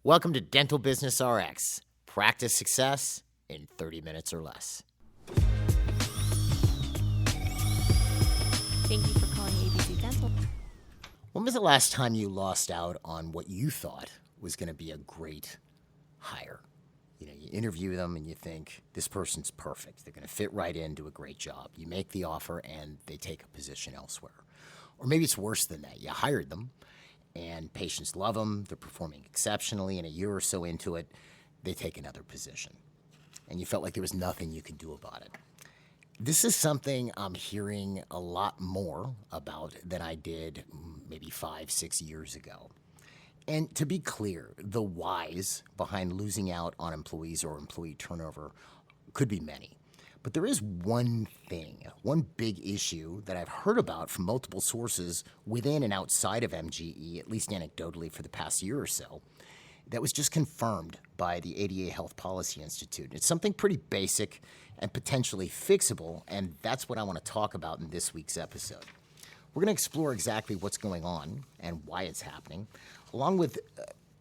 Welcome to Dental Business RX. Practice success in 30 minutes or less. Thank you for calling ABC Dental. When was the last time you lost out on what you thought was going to be a great hire? You know, you interview them and you think, this person's perfect. They're going to fit right in, do a great job. You make the offer and they take a position elsewhere. Or maybe it's worse than that. You hired them and patients love them. They're performing exceptionally. And a year or so into it, they take another position. And you felt like there was nothing you could do about it. This is something I'm hearing a lot more about than I did maybe 5-6 years ago. And to be clear, the whys behind losing out on employees or employee turnover could be many. But there is one thing, one big issue that I've heard about from multiple sources within and outside of MGE, at least anecdotally for the past year or so, that was just confirmed by the ADA Health Policy Institute. It's something pretty basic and potentially fixable, and that's what I want to talk about in this week's episode. We're going to explore exactly what's going on and why it's happening, along with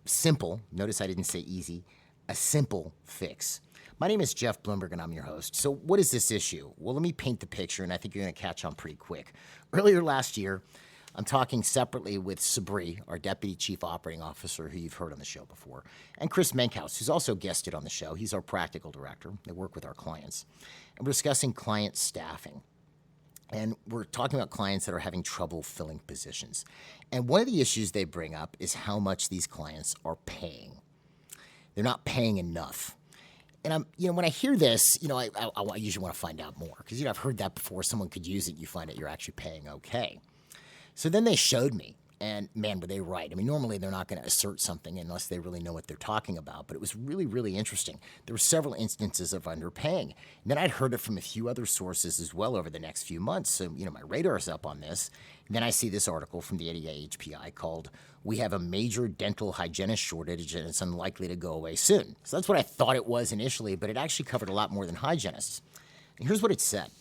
simple, notice I didn't say easy, a simple fix. My name is Jeff Bloomberg, and I'm your host. So what is this issue? Well, let me paint the picture, and I think you're going to catch on pretty quick. Earlier last year, I'm talking separately with Sabri, our Deputy Chief Operating Officer, who you've heard on the show before, and Chris Menkhaus, who's also guested on the show. He's our practical director. They work with our clients. And we're discussing client staffing. And we're talking about clients that are having trouble filling positions. And one of the issues they bring up is how much these clients are paying. They're not paying enough. And when I hear this, I usually want to find out more because, I've heard that before. Someone could use it. You find out you're actually paying okay. So then they showed me, and man, were they right. I mean, normally they're not going to assert something unless they really know what they're talking about. But it was really, really interesting. There were several instances of underpaying. And then I'd heard it from a few other sources as well over the next few months. So, my radar's up on this. And then I see this article from the ADA HPI called, "We have a major dental hygienist shortage and it's unlikely to go away soon." So that's what I thought it was initially, but it actually covered a lot more than hygienists. And here's what it said.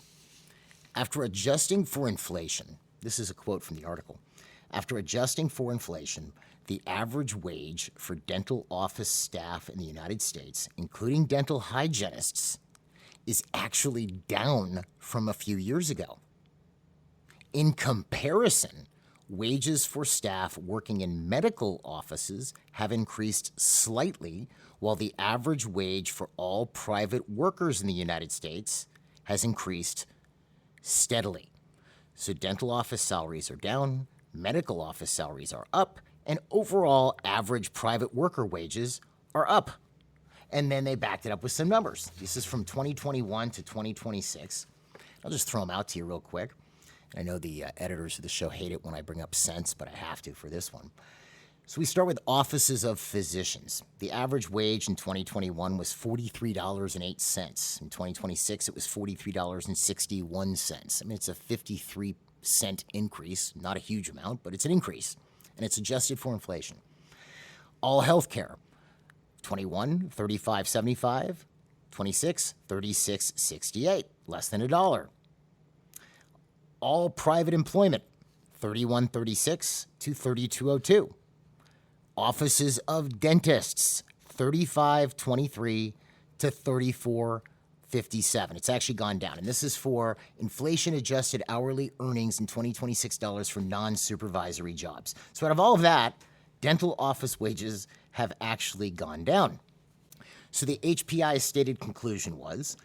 After adjusting for inflation, this is a quote from the article, after adjusting for inflation, the average wage for dental office staff in the United States, including dental hygienists, is actually down from a few years ago. In comparison, wages for staff working in medical offices have increased slightly, while the average wage for all private workers in the United States has increased steadily. So dental office salaries are down, medical office salaries are up, and overall average private worker wages are up. And then they backed it up with some numbers. This is from 2021 to 2026. I'll just throw them out to you real quick. I know the editors of the show hate it when I bring up cents, but I have to for this one. So we start with offices of physicians. The average wage in 2021 was $43.08. In 2026, it was $43.61. I mean, it's a 53-cent increase. Not a huge amount, but it's an increase. And it's adjusted for inflation. All healthcare, 21, $35.75. 26, $36.68. Less than $1. All private employment, $31.36 to $32.02. Offices of dentists, $35.23 to $34.57. It's actually gone down. And this is for inflation-adjusted hourly earnings in 2026 dollars for non-supervisory jobs. So out of all of that, dental office wages have actually gone down. So the HPI's stated conclusion was,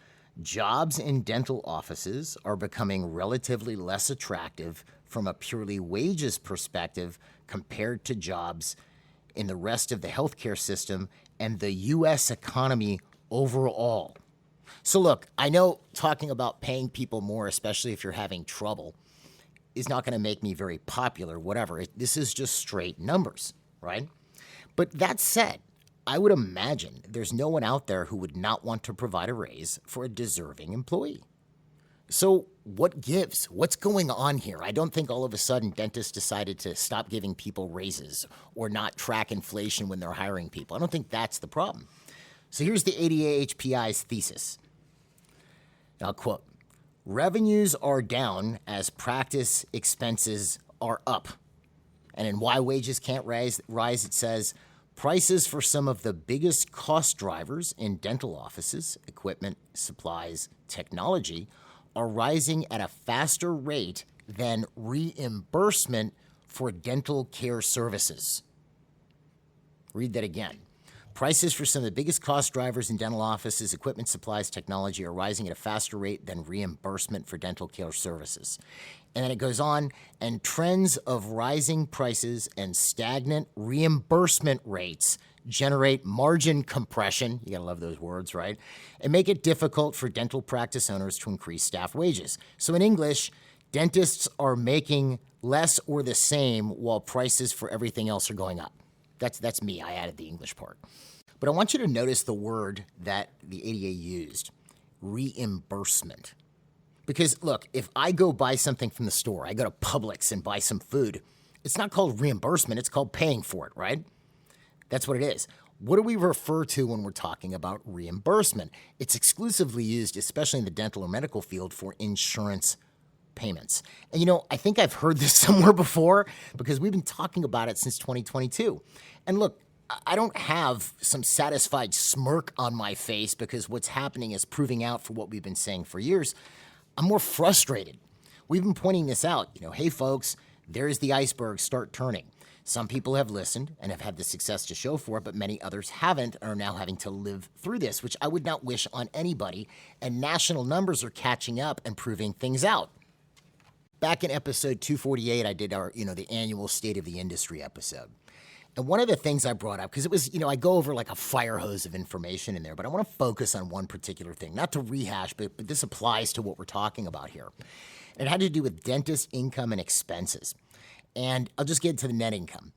jobs in dental offices are becoming relatively less attractive from a purely wages perspective compared to jobs in the rest of the healthcare system and the U.S. economy overall. So look, I know talking about paying people more, especially if you're having trouble, is not going to make me very popular, whatever. This is just straight numbers, right? But that said, I would imagine there's no one out there who would not want to provide a raise for a deserving employee. So what gives? What's going on here? I don't think all of a sudden dentists decided to stop giving people raises or not track inflation when they're hiring people. I don't think that's the problem. So here's the ADA HPI's thesis. And I'll quote, revenues are down as practice expenses are up. And in why wages can't rise, it says, Prices for some of the biggest cost drivers in dental offices, equipment, supplies, technology, are rising at a faster rate than reimbursement for dental care services. Read that again. Prices for some of the biggest cost drivers in dental offices, equipment, supplies, technology are rising at a faster rate than reimbursement for dental care services. And then it goes on, and trends of rising prices and stagnant reimbursement rates generate margin compression, you gotta love those words, right? And make it difficult for dental practice owners to increase staff wages. So in English, dentists are making less or the same while prices for everything else are going up. That's me, I added the English part. But I want you to notice the word that the ADA used, reimbursement. Because look, if I go buy something from the store, I go to Publix and buy some food, it's not called reimbursement, it's called paying for it, right? That's what it is. What do we refer to when we're talking about reimbursement? It's exclusively used, especially in the dental or medical field, for insurance payments. And you know, I think I've heard this somewhere before because we've been talking about it since 2022. And look, I don't have some satisfied smirk on my face because what's happening is proving out for what we've been saying for years. I'm more frustrated. We've been pointing this out. You know, hey folks, there's the iceberg, start turning. Some people have listened and have had the success to show for it, but many others haven't and are now having to live through this, which I would not wish on anybody. And national numbers are catching up and proving things out. Back in episode 248, I did our, the annual State of the Industry episode. And one of the things I brought up, because it was, I go over like a fire hose of information in there, but I want to focus on one particular thing, not to rehash, but this applies to what we're talking about here. It had to do with dentist income and expenses. And I'll just get to the net income.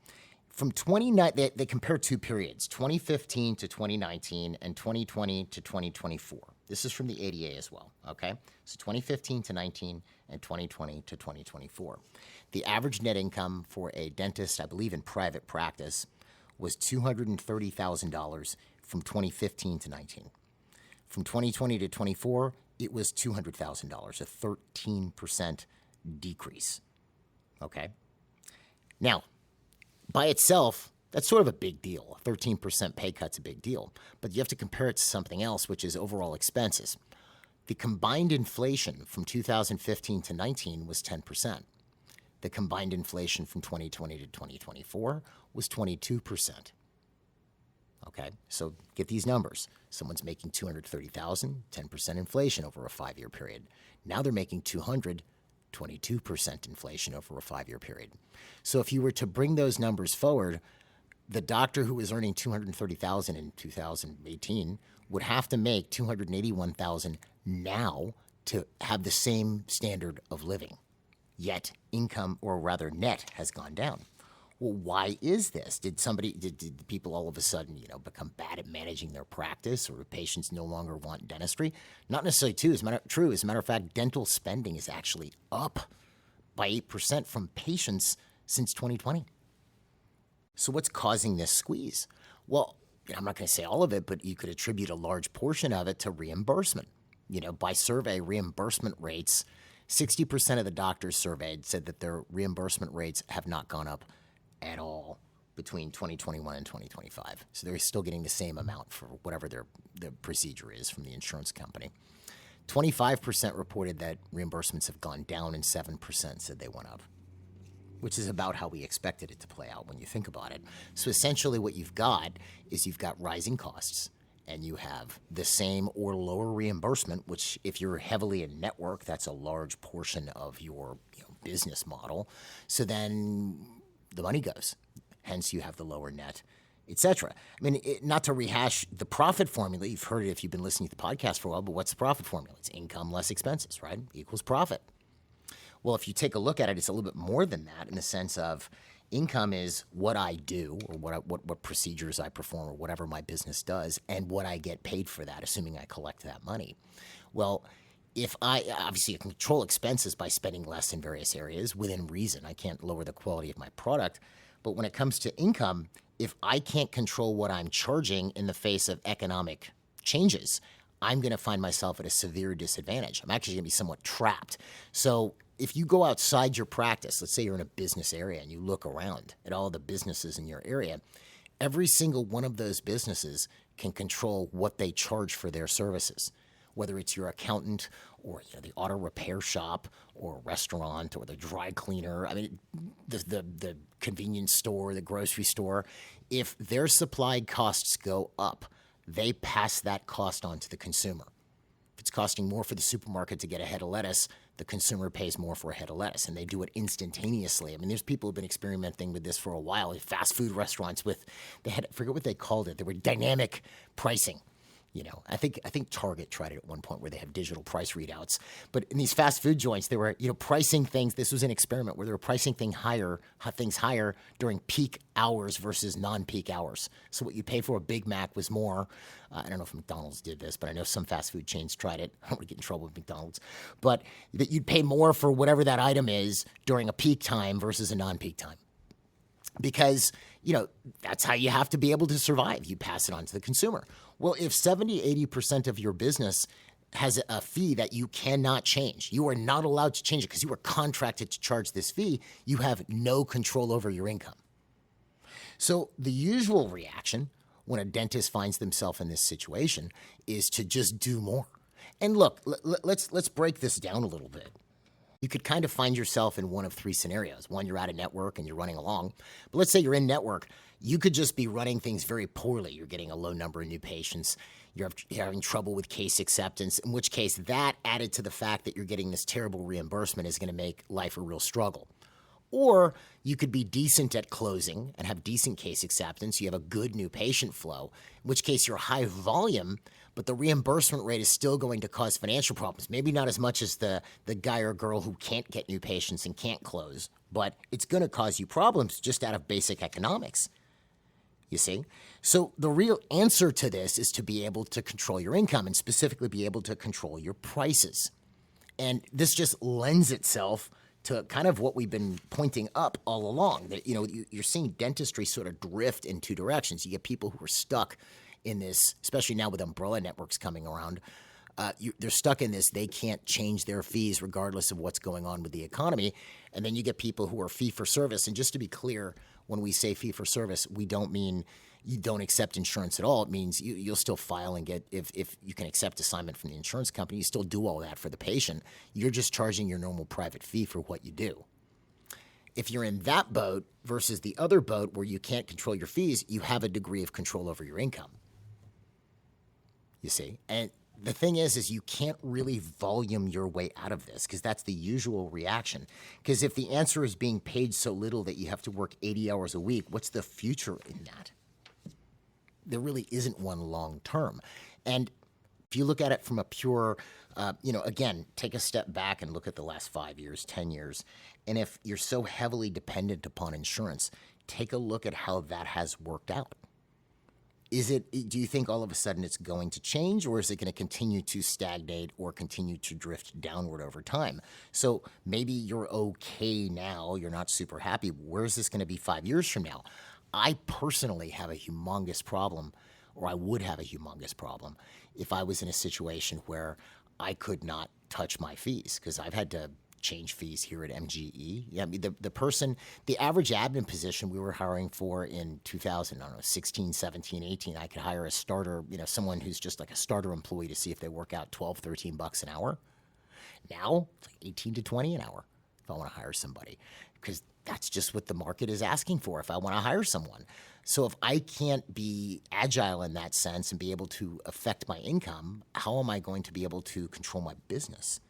From they compare two periods, 2015 to 2019 and 2020 to 2024. This is from the ADA as well, okay? So 2015 to 19 and 2020 to 2024. The average net income for a dentist, I believe in private practice, was $230,000 from 2015 to 19. From 2020 to 24, it was $200,000, a 13% decrease, okay? Now, by itself, that's sort of a big deal. A 13% pay cut's a big deal. But you have to compare it to something else, which is overall expenses. The combined inflation from 2015 to 19 was 10%. The combined inflation from 2020 to 2024 was 22%. Okay, so get these numbers. Someone's making $230,000, 10% inflation over a 5-year period. Now they're making $200,000, 22% inflation over a 5-year period. So if you were to bring those numbers forward, the doctor who was earning $230,000 in 2018 would have to make $281,000 now to have the same standard of living. Yet income, or rather net, has gone down. Well, why is this? Did people all of a sudden, become bad at managing their practice, or do patients no longer want dentistry? Not necessarily true. As a matter of fact, dental spending is actually up by 8% from patients since 2020. So what's causing this squeeze? Well, I'm not going to say all of it, but you could attribute a large portion of it to reimbursement. By survey, reimbursement rates, 60% of the doctors surveyed said that their reimbursement rates have not gone up at all between 2021 and 2025. So they're still getting the same amount for whatever the procedure is from the insurance company. 25% reported that reimbursements have gone down, and 7% said they went up, which is about how we expected it to play out when you think about it. So essentially what you've got rising costs, and you have the same or lower reimbursement, which if you're heavily in network, that's a large portion of your business model. So then the money goes. Hence, you have the lower net, etc. I mean, not to rehash the profit formula. You've heard it if you've been listening to the podcast for a while, but what's the profit formula? It's income less expenses, right? Equals profit. Well, if you take a look at it, it's a little bit more than that in the sense of income is what I do, or what procedures I perform, or whatever my business does, and what I get paid for that, assuming I collect that money. Well, if I can control expenses by spending less in various areas within reason. I can't lower the quality of my product. But when it comes to income, if I can't control what I'm charging in the face of economic changes, I'm going to find myself at a severe disadvantage. I'm actually going to be somewhat trapped. So if you go outside your practice, let's say you're in a business area and you look around at all the businesses in your area, Every single one of those businesses can control what they charge for their services, whether it's your accountant or the auto repair shop or a restaurant or the dry cleaner. I mean, the convenience store, the grocery store. If their supplied costs go up, they pass that cost on to the consumer. If it's costing more for the supermarket to get a head of lettuce, the consumer pays more for a head of lettuce, and they do it instantaneously. I mean, there's people who've been experimenting with this for a while. Fast food restaurants I forget what they called it. They were dynamic pricing. I think Target tried it at one point where they have digital price readouts. But in these fast food joints, they were pricing things. This was an experiment where they were pricing things higher during peak hours versus non-peak hours. So what you pay for a Big Mac was more. I don't know if McDonald's did this, but I know some fast food chains tried it. I don't want to get in trouble with McDonald's. But that you'd pay more for whatever that item is during a peak time versus a non-peak time. Because, that's how you have to be able to survive. You pass it on to the consumer. Well, if 70, 80% of your business has a fee that you cannot change, you are not allowed to change it because you were contracted to charge this fee, you have no control over your income. So the usual reaction when a dentist finds themselves in this situation is to just do more. And look, let's break this down a little bit. You could kind of find yourself in one of three scenarios. One, you're out of network and you're running along. But let's say you're in network. You could just be running things very poorly. You're getting a low number of new patients. You're having trouble with case acceptance, in which case that added to the fact that you're getting this terrible reimbursement is going to make life a real struggle. Or you could be decent at closing and have decent case acceptance. You have a good new patient flow, in which case you're high volume, but the reimbursement rate is still going to cause financial problems. Maybe not as much as the guy or girl who can't get new patients and can't close, but it's going to cause you problems just out of basic economics. You see? So the real answer to this is to be able to control your income and specifically be able to control your prices. And this just lends itself to kind of what we've been pointing up all along, that you're seeing dentistry sort of drift in two directions. You get people who are stuck in this, especially now with umbrella networks coming around. They're stuck in this. They can't change their fees regardless of what's going on with the economy. And then you get people who are fee for service. And just to be clear, when we say fee for service, we don't mean you don't accept insurance at all. It means you'll still file and get, if you can accept assignment from the insurance company, you still do all that for the patient. You're just charging your normal private fee for what you do. If you're in that boat versus the other boat where you can't control your fees, you have a degree of control over your income. You see? And the thing is you can't really volume your way out of this because that's the usual reaction. Because if the answer is being paid so little that you have to work 80 hours a week, what's the future in that? There really isn't one long term. And if you look at it from a pure, again, take a step back and look at the last 5 years, 10 years. And if you're so heavily dependent upon insurance, take a look at how that has worked out. Do you think all of a sudden it's going to change, or is it going to continue to stagnate or continue to drift downward over time? So maybe you're okay now, you're not super happy. Where is this going to be 5 years from now? I personally have a humongous problem, or I would have a humongous problem, if I was in a situation where I could not touch my fees, because I've had to change fees here at MGE. Yeah, I mean, the average admin position we were hiring for in 2016, 17, 18, I could hire a starter, someone who's just like a starter employee to see if they work out $12, $13 an hour. Now, it's like 18 to 20 an hour if I want to hire somebody, because that's just what the market is asking for if I want to hire someone. So if I can't be agile in that sense and be able to affect my income, how am I going to be able to control my business?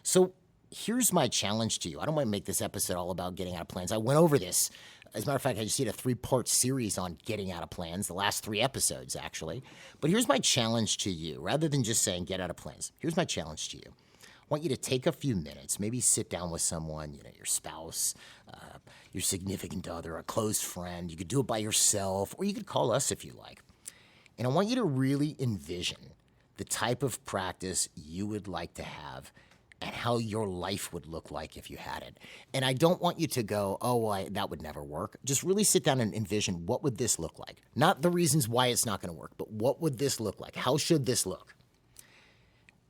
So here's my challenge to you. I don't want to make this episode all about getting out of plans. I went over this. As a matter of fact, I just did a 3-part series on getting out of plans, the last 3 episodes, actually. But here's my challenge to you. Rather than just saying get out of plans, here's my challenge to you. I want you to take a few minutes, maybe sit down with someone, your spouse, your significant other, a close friend. You could do it by yourself, or you could call us if you like. And I want you to really envision the type of practice you would like to have and how your life would look like if you had it. And I don't want you to go, that would never work. Just really sit down and envision, what would this look like? Not the reasons why it's not going to work, but what would this look like? How should this look?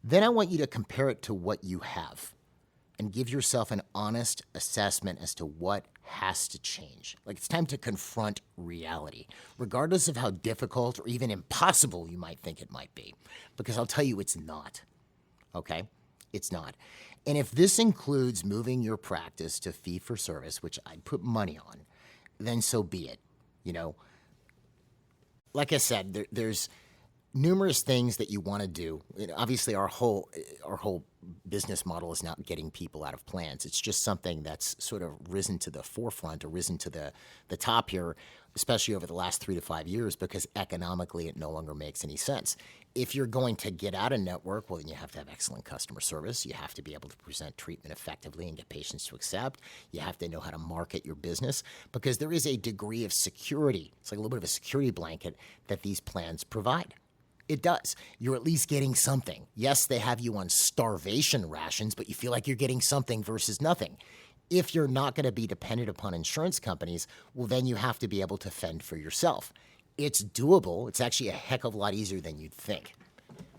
Then I want you to compare it to what you have. and give yourself an honest assessment as to what has to change. Like, it's time to confront reality, regardless of how difficult or even impossible you might think it might be. Because I'll tell you, it's not. Okay? It's not. And if this includes moving your practice to fee-for-service, which I'd put money on, then so be it. Like I said, there's numerous things that you want to do. Obviously, our whole business model is not getting people out of plans. It's just something that's sort of risen to the forefront or risen to the top here, especially over the last 3 to 5 years, because economically it no longer makes any sense. If you're going to get out of network, well, then you have to have excellent customer service. You have to be able to present treatment effectively and get patients to accept. You have to know how to market your business, because there is a degree of security. It's like a little bit of a security blanket that these plans provide. It does. You're at least getting something. Yes, they have you on starvation rations, but you feel like you're getting something versus nothing. If you're not going to be dependent upon insurance companies, well, then you have to be able to fend for yourself. It's doable. It's actually a heck of a lot easier than you'd think.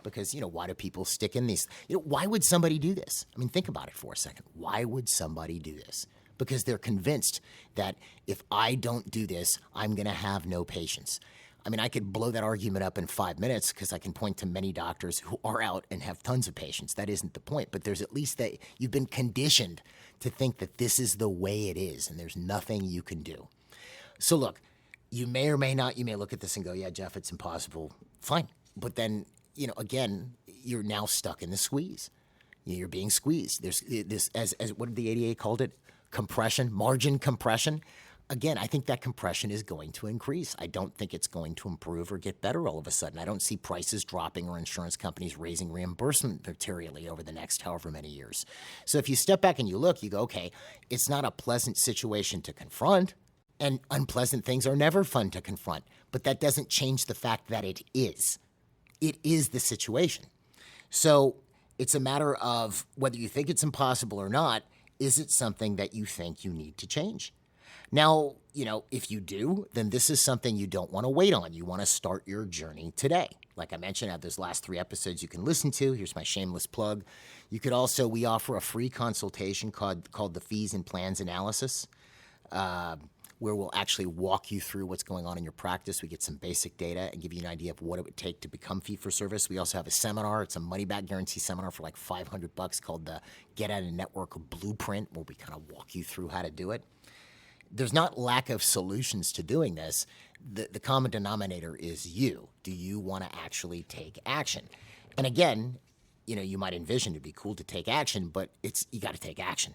Because, why do people stick in these? Why would somebody do this? I mean, think about it for a second. Why would somebody do this? Because they're convinced that if I don't do this, I'm going to have no patients. I mean, I could blow that argument up in 5 minutes because I can point to many doctors who are out and have tons of patients. That isn't the point. But there's at least that you've been conditioned to think that this is the way it is and there's nothing you can do. So look, you may or may not, you may look at this and go, yeah, Jeff, it's impossible. Fine. But then, again, you're now stuck in the squeeze. You're being squeezed. There's this, as what did the ADA called it? Compression, margin compression. Again, I think that compression is going to increase. I don't think it's going to improve or get better all of a sudden. I don't see prices dropping or insurance companies raising reimbursement materially over the next however many years. So if you step back and you look, you go, okay, it's not a pleasant situation to confront, and unpleasant things are never fun to confront. But that doesn't change the fact that it is. It is the situation. So it's a matter of whether you think it's impossible or not, is it something that you think you need to change? Now, if you do, then this is something you don't want to wait on. You want to start your journey today. Like I mentioned, I have those last 3 episodes you can listen to. Here's my shameless plug. You could also, we offer a free consultation called the Fees and Plans Analysis, where we'll actually walk you through what's going on in your practice. We get some basic data and give you an idea of what it would take to become fee-for-service. We also have a seminar. It's a money-back guarantee seminar for like $500 called the Get Out of Network Blueprint, where we kind of walk you through how to do it. There's not lack of solutions to doing this. The common denominator is you. Do you want to actually take action? And again, you might envision it'd be cool to take action, but you got to take action.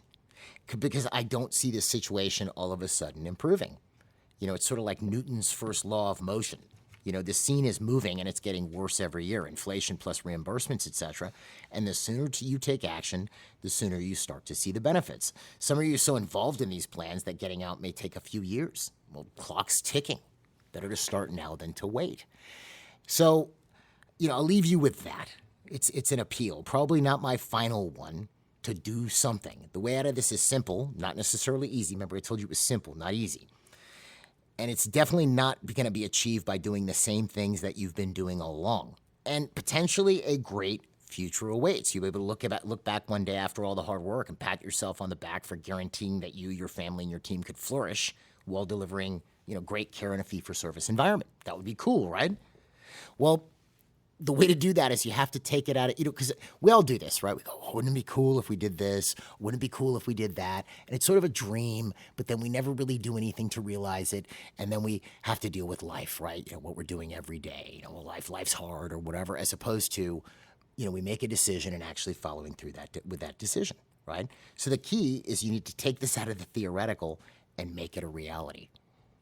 Because I don't see this situation all of a sudden improving. It's sort of like Newton's first law of motion. The scene is moving and it's getting worse every year. Inflation plus reimbursements, etc. And the sooner you take action, the sooner you start to see the benefits. Some of you are so involved in these plans that getting out may take a few years. Well, clock's ticking. Better to start now than to wait. So, I'll leave you with that. It's an appeal. Probably not my final one. To do something. The way out of this is simple, not necessarily easy. Remember, I told you it was simple, not easy. And it's definitely not going to be achieved by doing the same things that you've been doing all along. And potentially a great future awaits. You'll be able to look back one day after all the hard work and pat yourself on the back for guaranteeing that you, your family, and your team could flourish while delivering, great care in a fee-for-service environment. That would be cool, right? Well, the way to do that is you have to take it out of, because we all do this, right? We go, oh, wouldn't it be cool if we did this? Wouldn't it be cool if we did that? And it's sort of a dream, but then we never really do anything to realize it. And then we have to deal with life, right? What we're doing every day, well, life's hard or whatever, as opposed to, we make a decision and actually following through with that decision, right? So the key is you need to take this out of the theoretical and make it a reality.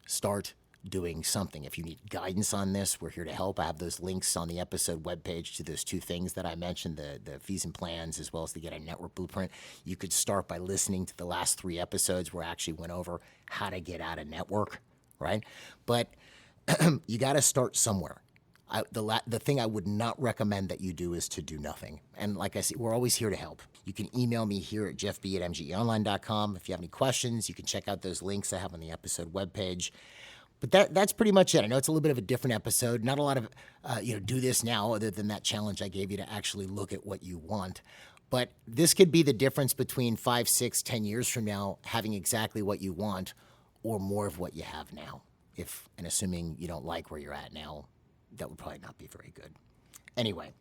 Start doing something. If you need guidance on this, we're here to help. I have those links on the episode webpage to those 2 things that I mentioned, the fees and plans, as well as the Get a Network Blueprint. You could start by listening to the last 3 episodes where I actually went over how to get out of network, right? But you got to start somewhere. The thing I would not recommend that you do is to do nothing. And like I said, we're always here to help. You can email me here at jeffb@mgeonline.com. If you have any questions, you can check out those links I have on the episode webpage. But that's pretty much it. I know it's a little bit of a different episode. Not a lot of, do this now, other than that challenge I gave you to actually look at what you want. But this could be the difference between 5, 6, 10 years from now, having exactly what you want or more of what you have now. And assuming you don't like where you're at now, that would probably not be very good. Anyway,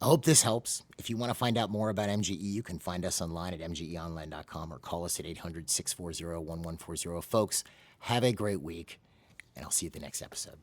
I hope this helps. If you want to find out more about MGE, you can find us online at mgeonline.com or call us at 800-640-1140. Folks, have a great week, and I'll see you at the next episode.